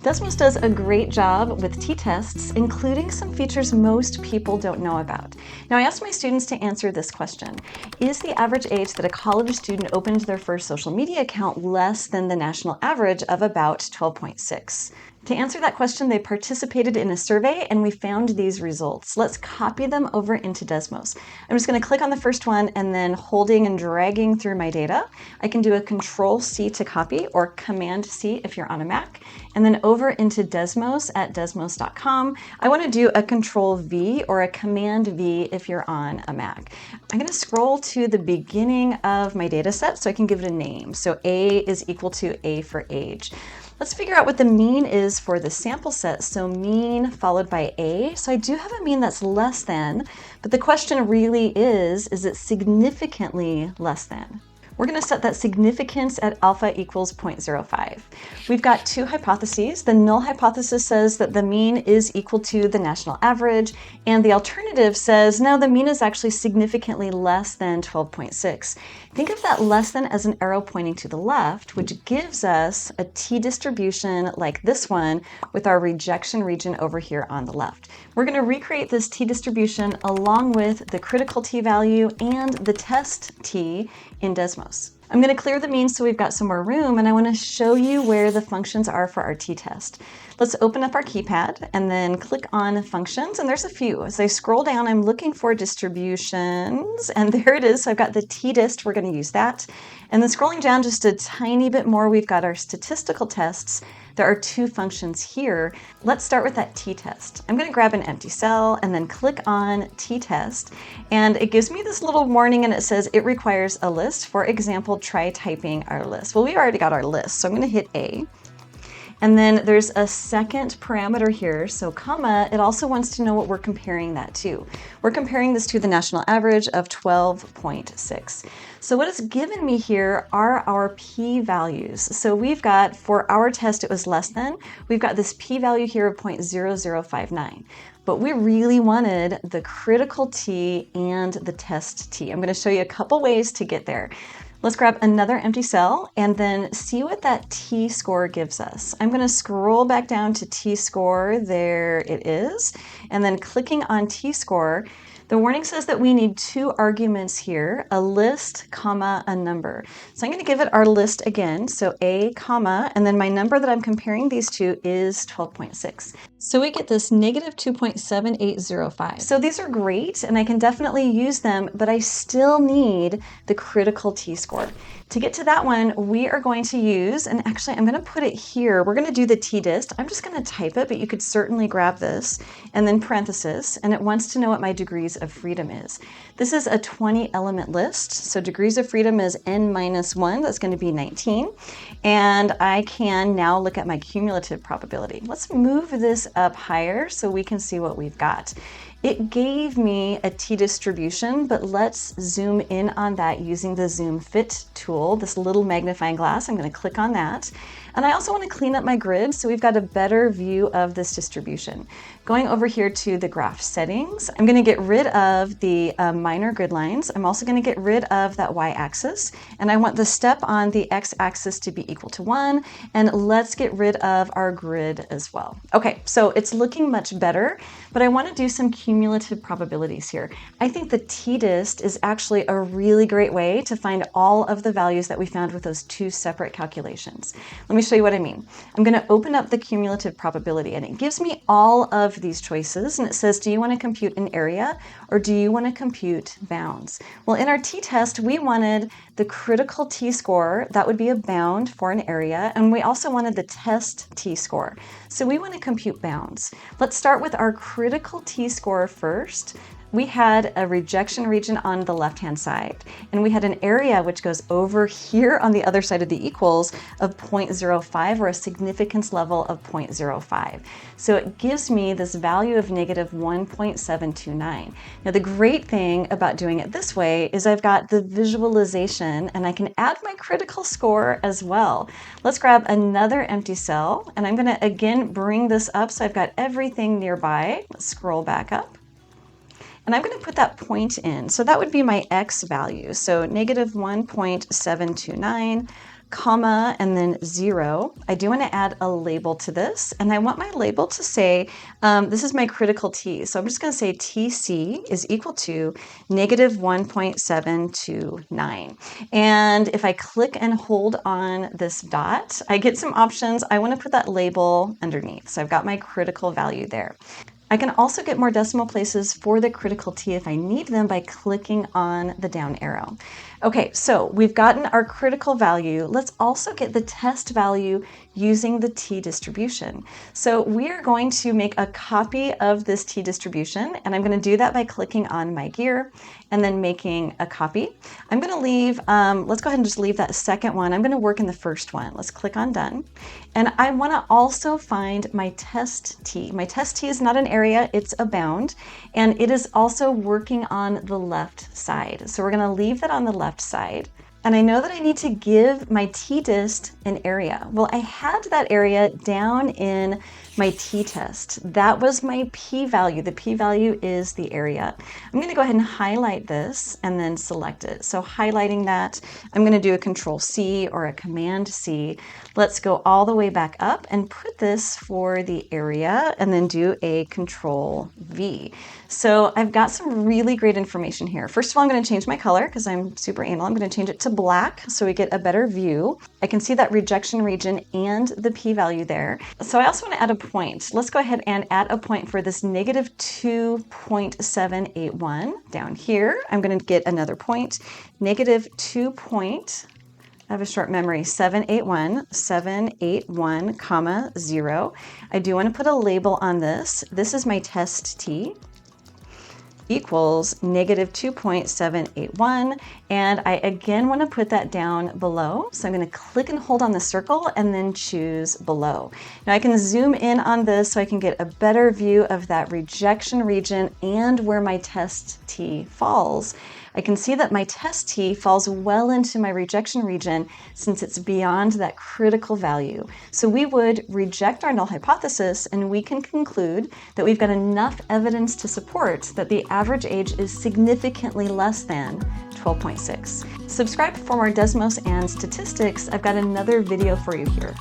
Desmos does a great job with t-tests, including some features most people don't know about. Now, I asked my students to answer this question. Is the average age that a college student opened their first social media account less than the national average of about 12.6? To answer that question, they participated in a survey and we found these results. Let's copy them over into Desmos. I'm just going to click on the first one and then holding and dragging through my data. I can do a Control-C to copy or Command-C if you're on a Mac. And then over into Desmos at desmos.com. I want to do a Control-V or a Command-V if you're on a Mac. I'm going to scroll to the beginning of my data set so I can give it a name. So A is equal to A for age. Let's figure out what the mean is for the sample set. So mean followed by A. So I do have a mean that's less than, but the question really is it significantly less than? We're going to set that significance at alpha equals 0.05. We've got two hypotheses. The null hypothesis says that the mean is equal to the national average, and the alternative says, no, the mean is actually significantly less than 12.6. Think of that less than as an arrow pointing to the left, which gives us a t-distribution like this one with our rejection region over here on the left. We're going to recreate this t-distribution along with the critical t-value and the test t in Desmos. I'm going to clear the mean so we've got some more room, and I want to show you where the functions are for our t-test. Let's open up our keypad and then click on functions, and there's a few. As I scroll down, I'm looking for distributions, and there it is. So I've got the Ttest, we're going to use that. And then scrolling down just a tiny bit more, we've got our statistical tests. There are two functions here. Let's start with that t-test. I'm going to grab an empty cell and then click on t-test, and it gives me this little warning and it says it requires a list. For example, try typing our list. Well, we already got our list, so I'm going to hit A. And then there's a second parameter here, so comma, it also wants to know what we're comparing that to. We're comparing this to the national average of 12.6. So what it's given me here are our p-values. So we've got, for our test, it was less than. We've got this p-value here of 0.0059. But we really wanted the critical t and the test t. I'm going to show you a couple ways to get there. Let's grab another empty cell and then see what that t-score gives us. I'm going to scroll back down to t-score. There it is. And then clicking on t-score, the warning says that we need two arguments here, a list, comma, a number. So I'm going to give it our list again, so a, comma, and then my number that I'm comparing these to is 12.6. So we get this negative 2.7805. So these are great, and I can definitely use them, but I still need the critical t-score. To get to that one, we are going to use, and actually I'm going to put it here. We're going to do the Ttest. I'm just going to type it, but you could certainly grab this, and then parenthesis, and it wants to know what my degrees of freedom is. This is a 20 element list, so degrees of freedom is n-1, that's going to be 19, and I can now look at my cumulative probability. Let's move this up higher so we can see what we've got. It gave me a t-distribution, but let's zoom in on that using the Zoom Fit tool, this little magnifying glass. I'm going to click on that. And I also want to clean up my grid so we've got a better view of this distribution. Going over here to the graph settings, I'm going to get rid of the minor grid lines. I'm also going to get rid of that y-axis, and I want the step on the x-axis to be equal to 1, and let's get rid of our grid as well. Okay, so it's looking much better, but I want to do some cumulative probabilities here. I think the Ttest is actually a really great way to find all of the values that we found with those two separate calculations. Let me show you what I mean. I'm going to open up the cumulative probability, and it gives me all of these choices, and it says, do you want to compute an area or do you want to compute bounds? Well, in our t-test, we wanted the critical t-score, that would be a bound for an area, and we also wanted the test t-score. So we want to compute bounds. Let's start with our critical t-score first. We had a rejection region on the left-hand side, and we had an area which goes over here on the other side of the equals of 0.05, or a significance level of 0.05. So it gives me this value of negative 1.729. Now, the great thing about doing it this way is I've got the visualization, and I can add my critical score as well. Let's grab another empty cell, and I'm going to again bring this up so I've got everything nearby. Let's scroll back up. And I'm going to put that point in. So that would be my x value. So negative 1.729, comma, and then 0. I do want to add a label to this, and I want my label to say, this is my critical t, so I'm just going to say TC is equal to negative 1.729. And if I click and hold on this dot, I get some options. I want to put that label underneath, so I've got my critical value there. I can also get more decimal places for the critical t if I need them by clicking on the down arrow. Okay, so we've gotten our critical value. Let's also get the test value using the t-distribution. So we are going to make a copy of this t-distribution, and I'm going to do that by clicking on my gear and then making a copy. I'm going to leave, let's go ahead and just leave that second one. I'm going to work in the first one. Let's click on done. And I want to also find my test t. My test t is not an area, it's a bound, and it is also working on the left side. So we're going to leave that on the left side. And I know that I need to give my Ttest an area. Well, I had that area down in my Ttest. That was my p-value. The p-value is the area. I'm going to go ahead and highlight this and then select it. So highlighting that, I'm going to do a Control-C or a Command-C. Let's go all the way back up and put this for the area and then do a Control-V. So I've got some really great information here. First of all, I'm going to change my color because I'm super anal. I'm going to change it to black so we get a better view. I can see that rejection region and the p-value there. So I also want to add a point. Let's go ahead and add a point for this negative 2.781 down here. I'm going to get another point, negative 2. I have a short memory, 781, comma 0. I do want to put a label on this. This is my test t. Equals negative 2.781, and I again want to put that down below. So I'm going to click and hold on the circle and then choose below. Now I can zoom in on this so I can get a better view of that rejection region and where my test t falls. I can see that my test t falls well into my rejection region since it's beyond that critical value. So we would reject our null hypothesis, and we can conclude that we've got enough evidence to support that the average age is significantly less than 12.6. Subscribe for more Desmos and statistics. I've got another video for you here.